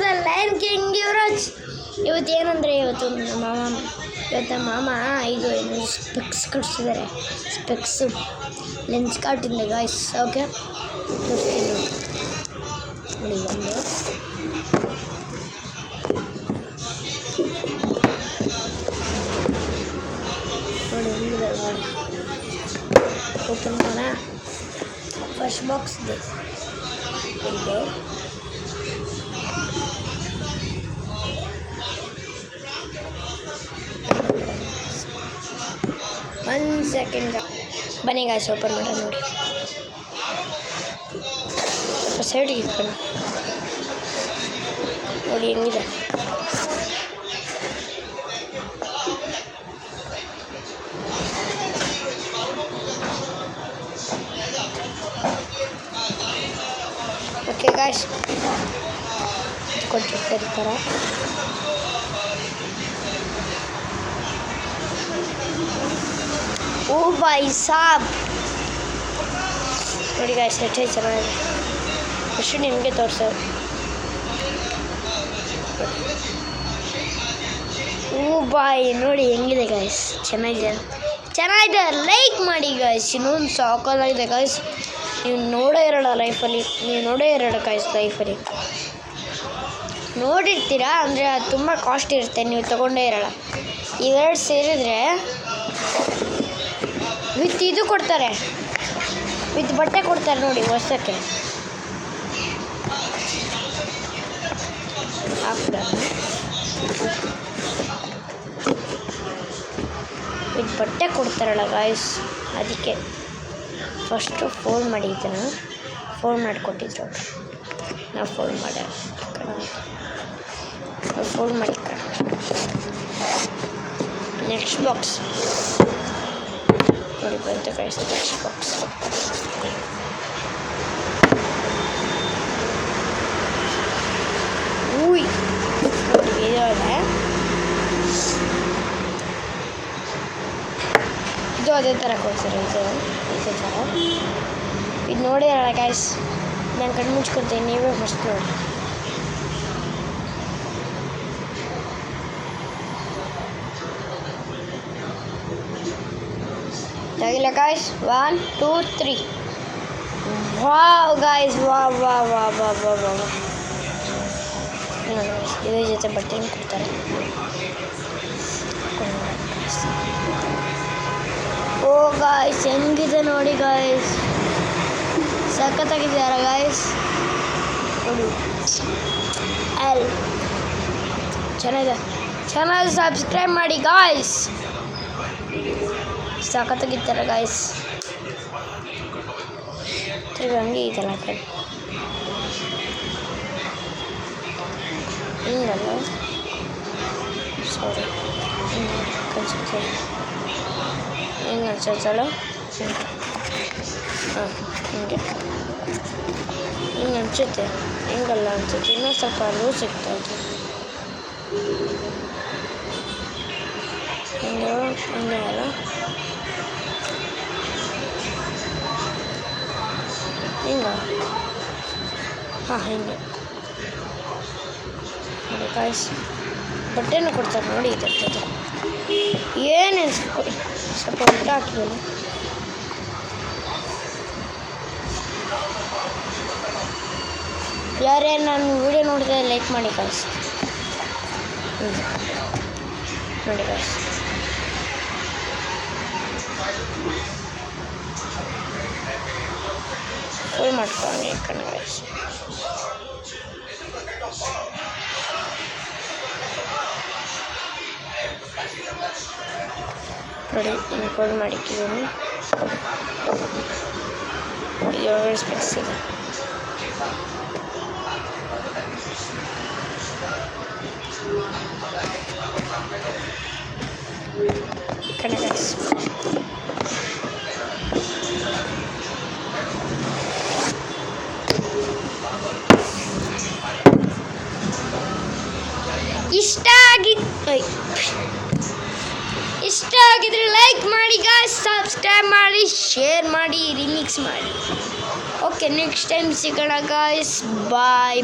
The lion king Yuvraj. ಇವತ್ತು ಏನಂದರೆ ಇವತ್ತು ಮಾಮ ಇದು ಏನು ಸ್ಪೆಕ್ಸ್ ಕಟ್ಸಿದ್ದಾರೆ. ಸ್ಪೆಕ್ಸು ಲೆನ್ಸ್ ಕಾರ್ಟಿಂದ ಗಾಯ್ಸ್. ಓಕೆ ತೋರಿಸ್ತೀನಿ ನೋಡಿ. ಒಂದು ನೋಡಿ ಹೆಂಗಿದೆ ನೋಡಿ. ಓಪನ್ ಮಾಡೋಣ. ಫಸ್ಟ್ ಬಾಕ್ಸ್ ಇದೆ. ಒಂದು ಸೆಕೆಂಡ್ ಬನ್ನಿ ಗಾಯ್ಸ್, ಓಪನ್ ಮಾಡೋಣ ನೋಡಿ. ಸ್ವಲ್ಪ ಸೈಡಿಗೆ ಇಟ್ಕೊಂಡು ನೋಡಿ ಹೆಂಗಿದೆ. ಓಕೆ ಗಾಯ್ಸ್, ಕೊಟ್ಟಿರ್ತಾರೆ ಈ ಥರ. ಓ ಬಾಯ್ ಸಾಬ್ ನೋಡಿ ಗಾಯ್ಸ್, ಎಷ್ಟು ಚೆನ್ನಾಗಿದೆ. ಅಷ್ಟು ನಿಮಗೆ ತೋರಿಸೋದು. ಓ ಬಾಯ್ ನೋಡಿ ಹೆಂಗಿದೆ ಗಾಯ್ಸ್, ಚೆನ್ನಾಗಿದೆ. ಲೈಕ್ ಮಾಡಿ ಗಾಯ್ಸ್. ಇನ್ನೊಂದು ಸಾಕಾಗಿದೆ ಗಾಯ್ಸ್. ನೀವು ನೋಡೇ ಇರೋಲ್ಲ ಲೈಫಲ್ಲಿ, ಲೈಫಲ್ಲಿ ನೋಡಿರ್ತೀರಾ. ಅಂದರೆ ಅದು ತುಂಬ ಕಾಸ್ಟ್ ಇರುತ್ತೆ, ನೀವು ತೊಗೊಂಡೇ ಇರೋಲ್ಲ. ಇವೆರಡು ಸೇರಿದರೆ ವಿತ್ ಇದು ಕೊಡ್ತಾರೆ, ವಿತ್ ಬಟ್ಟೆ ಕೊಡ್ತಾರೆ ನೋಡಿ ವರ್ಷಕ್ಕೆ. ವಿತ್ ಬಟ್ಟೆ ಕೊಡ್ತಾರಲ್ಲ ಗಾಯ್ಸ್, ಅದಕ್ಕೆ ಫಸ್ಟು ಫೋಲ್ಡ್ ಮಾಡಿ. ಇದನ್ನು ಫೋಲ್ಡ್ ಮಾಡಿಕೊಟ್ಟಿದ್ರು ನಾವು. ಫೋಲ್ಡ್ ಮಾಡಿ ನೆಕ್ಸ್ಟ್ ಬಾಕ್ಸ್ ನೋಡಿ ಬಂತು ಗಾಯ್ಸ್. ನೆಕ್ಸ್ಟ್ ಬಾಕ್ಸ್ ನೋಡಿ ಇದೆ. ಇದು ಅದೇ ಥರ ಕೊಡ್ತಾರೆ. ಇದೇ ಥರ ಇದು ನೋಡಿ ಅಲ್ಲ ಗಾಯ್ಸ್. ನಾನು ಕಣ್ಣು ಮುಚ್ಕೊತೀನಿ, ನೀವೇ ಫಸ್ಟ್ ನೋಡಿ. ತೆಗಿಲ್ಲ ಗಾಯ್ಸ್. 1 2 3. Wow guys, wow. ಇದ್ರ ಜೊತೆ ಬಟ್ಟೆನ ಕೊಡ್ತಾರೆ. ಓ ಗಾಯ್ಸ್ ಹೆಂಗಿದೆ ನೋಡಿ ಗಾಯ್ಸ್, ಸಖತ್ತಾಗಿದ್ದಾರ ಗಾಯ್ಸ್ ನೋಡಿ. ಚೆನ್ನಾಗಿದೆ. ಸಬ್ಸ್ಕ್ರೈಬ್ ಮಾಡಿ ಗಾಯ್ಸ್, ಸಖತ್ತಾಗಿದ್ದಾರೆ ಗಾಯ್ಸ್. ಹಂಗೆ ಇದೆಲ್ಲ ಹಿಂಗಲ್ಲ, ಸಾರಿ ಅನ್ಸುತ್ತೆ. ಹೆಂಗೆ ಅನ್ಸುತ್ತಲ್ಲ, ಹಾಂ ಹಿಂಗೆ ಅನ್ಸುತ್ತೆ. ಹೆಂಗಲ್ಲ ಅನ್ಸುತ್ತೆ, ಇನ್ನೂ ಸ್ವಲ್ಪ ಲೂಸ್ ಸಿಗ್ತಾ ಇದೆ. ಹಿಂಗೆ ಅಲ್ಲ, ಹಿಂಗ ಹಾಂ ಹಿಂಗೆ ನೋಡಿ ಗಾಯ್ಸ್. ಬಟ್ಟೆನೂ ಕೊಡ್ತಾರೆ ನೋಡಿ ಇದ್ರ ಜೊತೆ. ಏನೇನು ಸ್ವಲ್ಪ ಊಟ ಹಾಕಿದ್ದೀನಿ. ಯಾರೇ ನಾನು ವಿಡಿಯೋ ನೋಡಿದ್ರೆ ಲೈಕ್ ಮಾಡಿ ಗಾಯ್ಸ್. ನೋಡಿ ಗಾಯ್ಸ್, ಫುಲ್ ಮಾಡ್ಕೊಂಡು ಕಣ್ಣು ಗಾಯ್ಸ್. ನೋಡಿ ಇನ್ನು ಫುಲ್ ಮಾಡಿಟ್ಟಿದ್ದೀನಿ. ಇದೊಳಗಡೆ ಸ್ಪೆಕ್ಸ್ ಇದೆ. ಕಣ್ಣು ಗಾಯ್ಸ್. ಇಷ್ಟ ಆಗಿದ್ರೆ ಲೈಕ್ ಮಾಡಿ ಗಾಯ್ಸ್, ಸಬ್ಸ್ಕ್ರೈಬ್ ಮಾಡಿ, ಶೇರ್ ಮಾಡಿ, ರಿಮಿಕ್ಸ್ ಮಾಡಿ. ಓಕೆ, ನೆಕ್ಸ್ಟ್ ಟೈಮ್ ಸಿಗೋಣ ಗಾಯ್ಸ್. ಬಾಯ್.